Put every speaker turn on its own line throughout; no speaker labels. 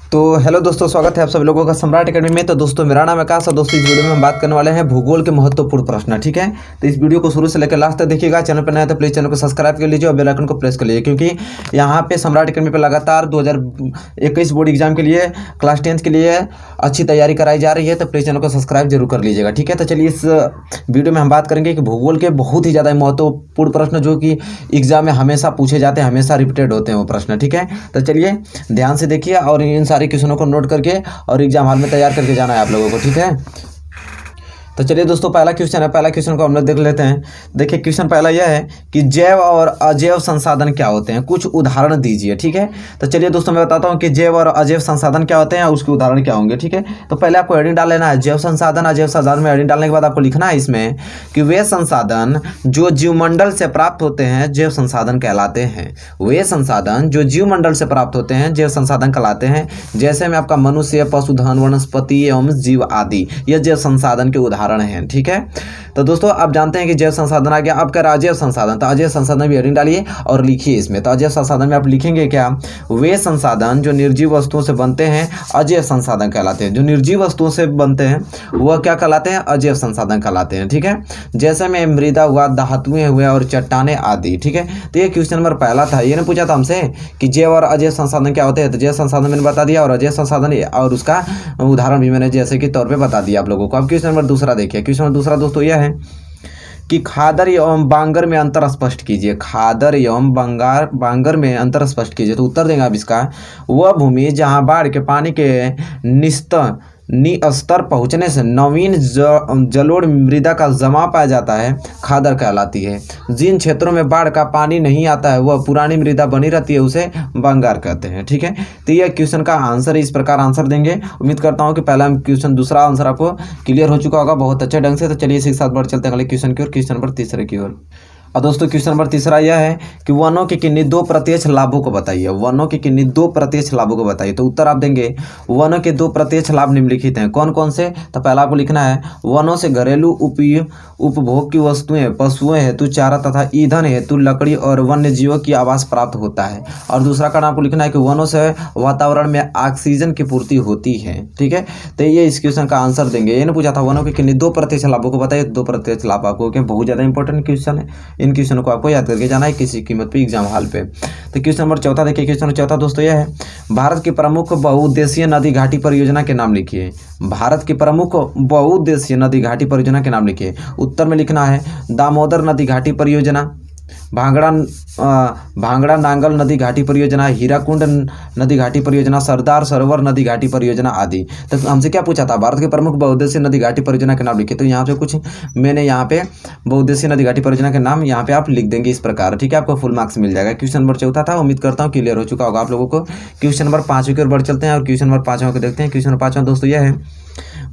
तो हेलो दोस्तों, स्वागत है आप सभी लोगों का सम्राट एकेडमी में। तो दोस्तों मेरा नाम है आकाश और दोस्तों इस वीडियो में हम बात करने वाले हैं भूगोल के महत्वपूर्ण प्रश्न। ठीक है, तो इस वीडियो को शुरू से लेकर लास्ट तक देखिएगा। चैनल पर नया है तो प्लीज चैनल को सब्सक्राइब कर लीजिए और बेल आइकन को प्रेस कर लीजिए, क्योंकि यहाँ पे सम्राट एकेडमी पर लगातार 2021 बोर्ड एग्जाम के लिए क्लास 10 के लिए अच्छी तैयारी कराई जा रही है। तो प्लीज चैनल को सब्सक्राइब जरूर कर लीजिएगा। ठीक है, तो चलिए इस वीडियो में हम बात करेंगे कि भूगोल के बहुत ही ज़्यादा महत्वपूर्ण प्रश्न जो कि एग्जाम में हमेशा पूछे जाते हैं, हमेशा रिपीटेड होते हैं वो प्रश्न। ठीक है, तो चलिए ध्यान से देखिए और इन सारे क्वेश्चनों को नोट करके और एग्जाम हॉल में तैयार करके जाना है आप लोगों को। ठीक है, तो चलिए दोस्तों पहला क्वेश्चन है। पहला क्वेश्चन को हम लोग देख लेते हैं। देखिए क्वेश्चन पहला यह है कि जैव और अजैव संसाधन क्या होते हैं, कुछ उदाहरण दीजिए। ठीक है, तो चलिए दोस्तों मैं बताता हूँ कि जैव और अजैव संसाधन क्या होते हैं और उसके उदाहरण क्या होंगे। ठीक है, तो पहले आपको हेडिंग डाल लेना है जैव संसाधन अजैव संसाधन में। हेडिंग डालने के बाद आपको लिखना है इसमें कि वे संसाधन जो जीवमंडल से प्राप्त होते हैं जैव संसाधन कहलाते हैं। वे संसाधन जो जीवमंडल से प्राप्त होते हैं जैव संसाधन कहलाते हैं। जैसे में आपका मनुष्य, पशुधन, वनस्पति एवं जीव आदि, ये जैव संसाधन के उदाहरण हैं। ठीक है, तो दोस्तों आप जानते हैं कि जैव संसाधन आ गया। अब कह रहा अजैव संसाधन, तो अजैव संसाधन भी हेडिंग डालिए और लिखिए इसमें। तो अजैव संसाधन में आप लिखेंगे क्या, वे संसाधन जो निर्जीव वस्तुओं से बनते हैं अजैव संसाधन कहलाते हैं। जो निर्जीव वस्तुओं से बनते हैं वह क्या कहलाते हैं, अजैव संसाधन कहलाते हैं। ठीक है, जैसे में मृदा हुआ, धातुएं हुए और चट्टाने आदि। ठीक है, तो ये क्वेश्चन नंबर पहला था। ये ने पूछा था हमसे कि जैव और अजैव संसाधन क्या होते हैं, तो जैव संसाधन मैंने बता दिया और अजैव संसाधन और उसका उदाहरण भी मैंने जैसे कि तौर पर बता दिया आप लोगों को। अब क्वेश्चन नंबर दूसरा देखिए। क्वेश्चन नंबर दूसरा दोस्तों यह है कि खादर एवं बांगर में अंतर स्पष्ट कीजिए। खादर एवं बांगर में अंतर स्पष्ट कीजिए। तो उत्तर देंगे आप इसका, वह भूमि जहां बाढ़ के पानी के निस्तर पहुंचने से नवीन जलोढ़ मृदा का जमा पाया जाता है, खादर कहलाती है। जिन क्षेत्रों में बाढ़ का पानी नहीं आता है वह पुरानी मृदा बनी रहती है, उसे बंगार कहते हैं। ठीक है, तो यह क्वेश्चन का आंसर इस प्रकार आंसर देंगे। उम्मीद करता हूं कि पहला क्वेश्चन दूसरा आंसर आपको क्लियर हो चुका होगा बहुत अच्छे ढंग से। तो चलिए इसी के साथ बढ़ चलते हैं अगले क्वेश्चन की ओर, क्वेश्चन नंबर तीसरे की ओर। और दोस्तों क्वेश्चन नंबर तीसरा यह है कि वनों के किन्हीं दो प्रत्यक्ष लाभों को बताइए। वनों के किन्हीं दो प्रत्यक्ष लाभों को बताइए। तो उत्तर आप देंगे वनों के दो प्रत्यक्ष लाभ निम्नलिखित हैं। कौन कौन से, तो पहला आपको लिखना है वनों से घरेलू उपभोग की वस्तुएं, पशुओं हेतु चारा तथा ईंधन हेतु लकड़ी और वन्य जीवों की आवास प्राप्त होता है। और दूसरा कारण आपको लिखना है कि वनों से वातावरण में ऑक्सीजन की पूर्ति होती है। ठीक है, तो ये इस क्वेश्चन का आंसर देंगे। ये पूछा था वनों के किन्हीं दो प्रत्यक्ष लाभों को बताइए। दो प्रत्यक्ष लाभ आपको बहुत ज़्यादा इंपॉर्टेंट क्वेश्चन है, इन क्वेश्चनों को आपको याद करके जाना है किसी कीमत पे एग्जाम हॉल पे। तो क्वेश्चन नंबर चौथा देखिए। क्वेश्चन नंबर चौथा दोस्तों यह है, भारत की प्रमुख बहुउद्देशीय नदी घाटी परियोजना के नाम लिखिए। भारत की प्रमुख बहुउद्देशीय नदी घाटी परियोजना के नाम लिखिए। उत्तर में लिखना है दामोदर नदी घाटी परियोजना, भांगड़ा नांगल नदी घाटी परियोजना, हीराकुंड नदी घाटी परियोजना, सरदार सरोवर नदी घाटी परियोजना आदि। तो हमसे क्या पूछा था, भारत के प्रमुख बहुउद्देशीय नदी घाटी परियोजना के नाम लिखिए। तो यहाँ पे कुछ मैंने यहाँ पे बहुउद्देशीय नदी घाटी परियोजना के नाम यहाँ पे आप लिख देंगे इस प्रकार। ठीक है, आपको फुल मार्क्स मिल जाएगा। क्वेश्चन नंबर चौथा था, उम्मीद करता हूँ क्लियर हो चुका होगा आप लोगों को। क्वेश्चन नंबर पाँचवें की ओर बढ़ चलते हैं और क्वेश्चन नंबर पाँचवें को देखते हैं। क्वेश्चन नंबर पाँचवां दोस्तों यह है,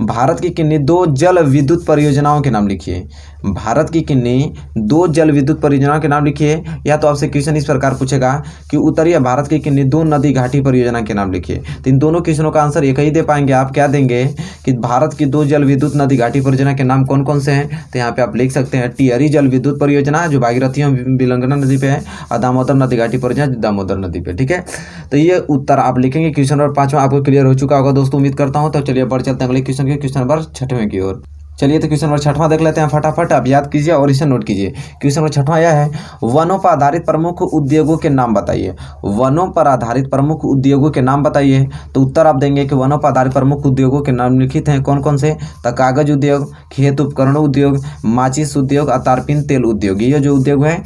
भारत की किन्हीं दो जल विद्युत परियोजनाओं के नाम लिखिए। भारत की किन्हीं दो जल विद्युत परियोजनाओं के नाम लिखिए। या तो आपसे क्वेश्चन इस प्रकार पूछेगा कि उत्तरीय भारत की किन्हीं दो नदी घाटी परियोजना के नाम लिखिए। तो इन दोनों क्वेश्चनों का आंसर एक ही दे पाएंगे आप। क्या देंगे कि भारत की दो जल विद्युत नदी घाटी परियोजना के नाम कौन कौन से हैं। तो यहाँ पे आप लिख सकते हैं टिहरी जल विद्युत परियोजना जो भागीरथी एवं बिलंगना नदी पे है, और दामोदर नदी घाटी परियोजना दामोदर नदी पे। ठीक है, तो ये उत्तर आप लिखेंगे। क्वेश्चन नंबर पाँचवां आपको क्लियर हो चुका होगा दोस्तों, उम्मीद करता हूँ। तो चलिए बढ़ चलते हैं अगले क्वेश्चन के, क्वेश्चन नंबर छठवें की ओर। चलिए तो क्वेश्चन नंबर छठवां देख लेते हैं फटाफट। आप याद कीजिए और इसे नोट कीजिए। क्वेश्चन नंबर छठवां यह है, वनों पर आधारित प्रमुख उद्योगों के नाम बताइए। वनों पर आधारित प्रमुख उद्योगों के नाम बताइए। तो उत्तर आप देंगे कि वनों पर आधारित प्रमुख उद्योगों के नाम लिखित हैं कौन कौन से, तो कागज उद्योग, खेत उपकरण उद्योग, माचिस उद्योग और तारपीन तेल उद्योग। ये जो उद्योग है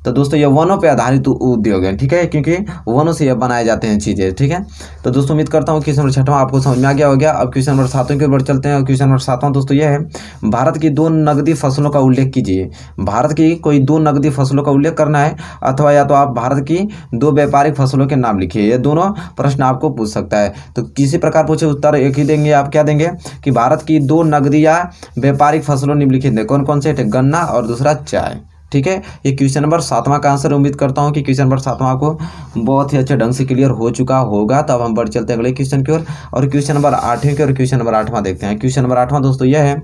तो दोस्तों ये वनों पे आधारित उद्योग है। ठीक है, क्योंकि वनों से ये बनाए जाते हैं चीज़ें। ठीक है, तो दोस्तों उम्मीद करता हूँ क्वेश्चन नंबर छठवां आपको समझ में आ गया हो गया। अब क्वेश्चन नंबर सातवें की ओर बढ़ चलते हैं और क्वेश्चन नंबर सातवां दोस्तों ये है, भारत की दो नकदी फसलों का उल्लेख कीजिए। भारत की कोई दो नकदी फसलों का उल्लेख करना है, अथवा या तो आप भारत की दो व्यापारिक फसलों के नाम लिखिए। ये दोनों प्रश्न आपको पूछ सकता है। तो किसी प्रकार पूछे उत्तर एक ही देंगे आप। क्या देंगे कि भारत की दो नकदी या व्यापारिक फसलों निम्नलिखित हैं कौन कौन से, गन्ना और दूसरा चाय। ठीक है, ये क्वेश्चन नंबर सातवां का आंसर। उम्मीद करता हूँ कि क्वेश्चन नंबर सातवां आपको बहुत ही अच्छे ढंग से क्लियर हो चुका होगा। तब हम बढ़ चलते हैं अगले क्वेश्चन की ओर और क्वेश्चन नंबर 8वें की और क्वेश्चन नंबर 8वां देखते हैं। क्वेश्चन नंबर 8वां दोस्तों यह है,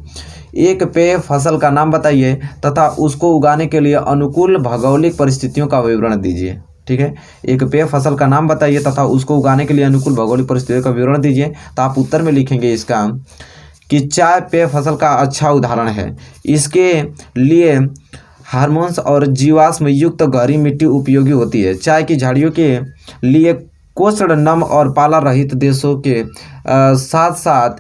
एक पेय फसल का नाम बताइए तथा उसको उगाने के लिए अनुकूल भौगोलिक परिस्थितियों का विवरण दीजिए। ठीक है। एक पेय फसल का नाम बताइए तथा उसको उगाने के लिए अनुकूल भौगोलिक परिस्थितियों का विवरण दीजिए। तो आप उत्तर में लिखेंगे इसका कि चाय पेय फसल का अच्छा उदाहरण है। इसके लिए हार्मोन्स और जीवाश्म युक्त गहरी मिट्टी उपयोगी होती है। चाय की झाड़ियों के लिए कोष्ण नम और पाला रहित देशों के साथ साथ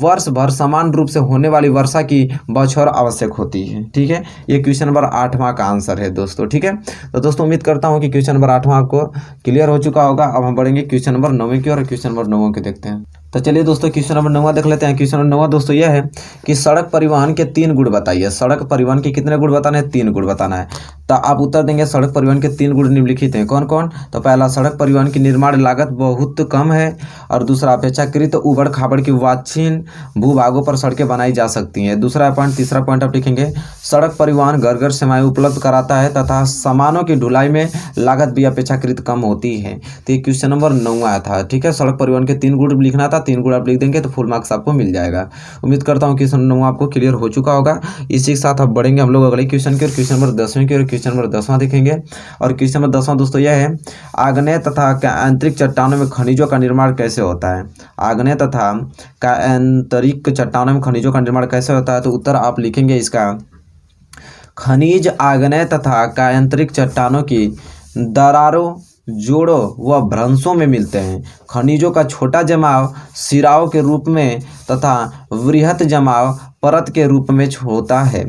वर्ष भर समान रूप से होने वाली वर्षा की बौछार आवश्यक होती है। ठीक है, ये क्वेश्चन नंबर 8वां का आंसर है दोस्तों। ठीक है, तो दोस्तों उम्मीद करता हूँ कि क्वेश्चन नंबर 8वां आपको क्लियर हो चुका होगा। अब हम बढ़ेंगे क्वेश्चन नंबर 9वें की और क्वेश्चन नंबर 9 के देखते हैं। तो चलिए दोस्तों क्वेश्चन नंबर 9 देख लेते हैं। क्वेश्चन नंबर 9 दोस्तों यह है कि सड़क परिवहन के 3 गुण बताइए। सड़क परिवहन के कितने गुण बताने हैं? 3 गुण बताना है। तो आप उत्तर देंगे सड़क परिवहन के 3 गुण निम्नलिखित हैं। कौन कौन? तो पहला, सड़क परिवहन की निर्माण लागत बहुत कम है। और दूसरा, अपेक्षाकृत उबड़ खाबड़ की वाछिन भूभागों पर सड़कें बनाई जा सकती हैं। दूसरा पॉइंट, तीसरा पॉइंट आप लिखेंगे सड़क परिवहन घर घर सेवाएं उपलब्ध कराता है तथा सामानों की ढुलाई में लागत भी अपेक्षाकृत कम होती है। तो ये क्वेश्चन नंबर 9 था। ठीक है, सड़क परिवहन के 3 गुण लिखना था, 3 गुण आप लिख देंगे तो फुल मार्क्स आपको मिल जाएगा। उम्मीद करता हूँ क्वेश्चन 9 आपको क्लियर हो चुका होगा। इसी के साथ अब बढ़ेंगे हम लोग अगले क्वेश्चन की और क्वेश्चन नंबर 10वें की और क्वेश्चन नंबर 10वां देखेंगे। और क्वेश्चन नंबर 10वां दोस्तों यह है, आग्नेय तथा आंतरिक चट्टानों में खनिजों का निर्माण कैसे होता है? आग्नेय तथा आंतरिक चट्टानों में खनिजों का निर्माण कैसे होता है? तो उत्तर आप लिखेंगे इसका, खनिज आग्नेय तथा आंतरिक चट्टानों की दरारों, जोड़ों व भ्रंशों में मिलते हैं। खनिजों का छोटा जमाव सिराओं के रूप में तथा वृहत जमाव परत के रूप में होता है।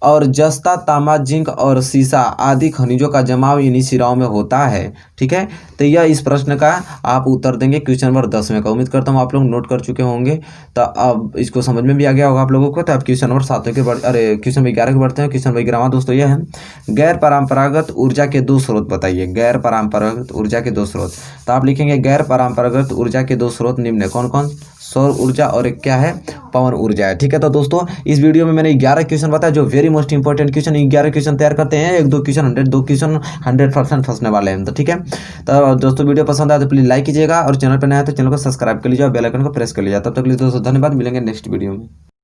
और जस्ता, तांबा, जिंक और सीसा आदि खनिजों का जमाव इन्हीं सिराओं में होता है। ठीक है, तो यह इस प्रश्न का आप उत्तर देंगे क्वेश्चन नंबर 10वें का। उम्मीद करता हूँ आप लोग नोट कर चुके होंगे। तो अब इसको समझ में भी आ गया होगा आप लोगों को। तो आप क्वेश्चन नंबर 7वें के क्वेश्चन नंबर 11 के बढ़ते हैं। क्वेश्चन नंबर 11वां दोस्तों यह है, गैर परंपरागत ऊर्जा के 2 स्रोत बताइए। गैर परंपरागत ऊर्जा के 2 स्रोत। तो आप लिखेंगे गैर परंपरागत ऊर्जा के 2 स्रोत निम्न है। कौन कौन? सौर ऊर्जा और एक क्या है? पवन ऊर्जा है। ठीक है, तो दोस्तों इस वीडियो में मैंने 11 क्वेश्चन बताया जो very most important question. 11 question तैयार करते हैं, 1-2 क्वेश्चन 100% फंसने वाले हैं। तो ठीक है, तो दोस्तों वीडियो पसंद आया तो प्लीज लाइक कीजिएगा और चैनल पर नया है तो चैनल को सब्सक्राइब कर लीजिए और बेल आइकन को प्रेस कर लीजिए। तब तक के लिए दोस्तों धन्यवाद, मिलेंगे नेक्स्ट वीडियो में।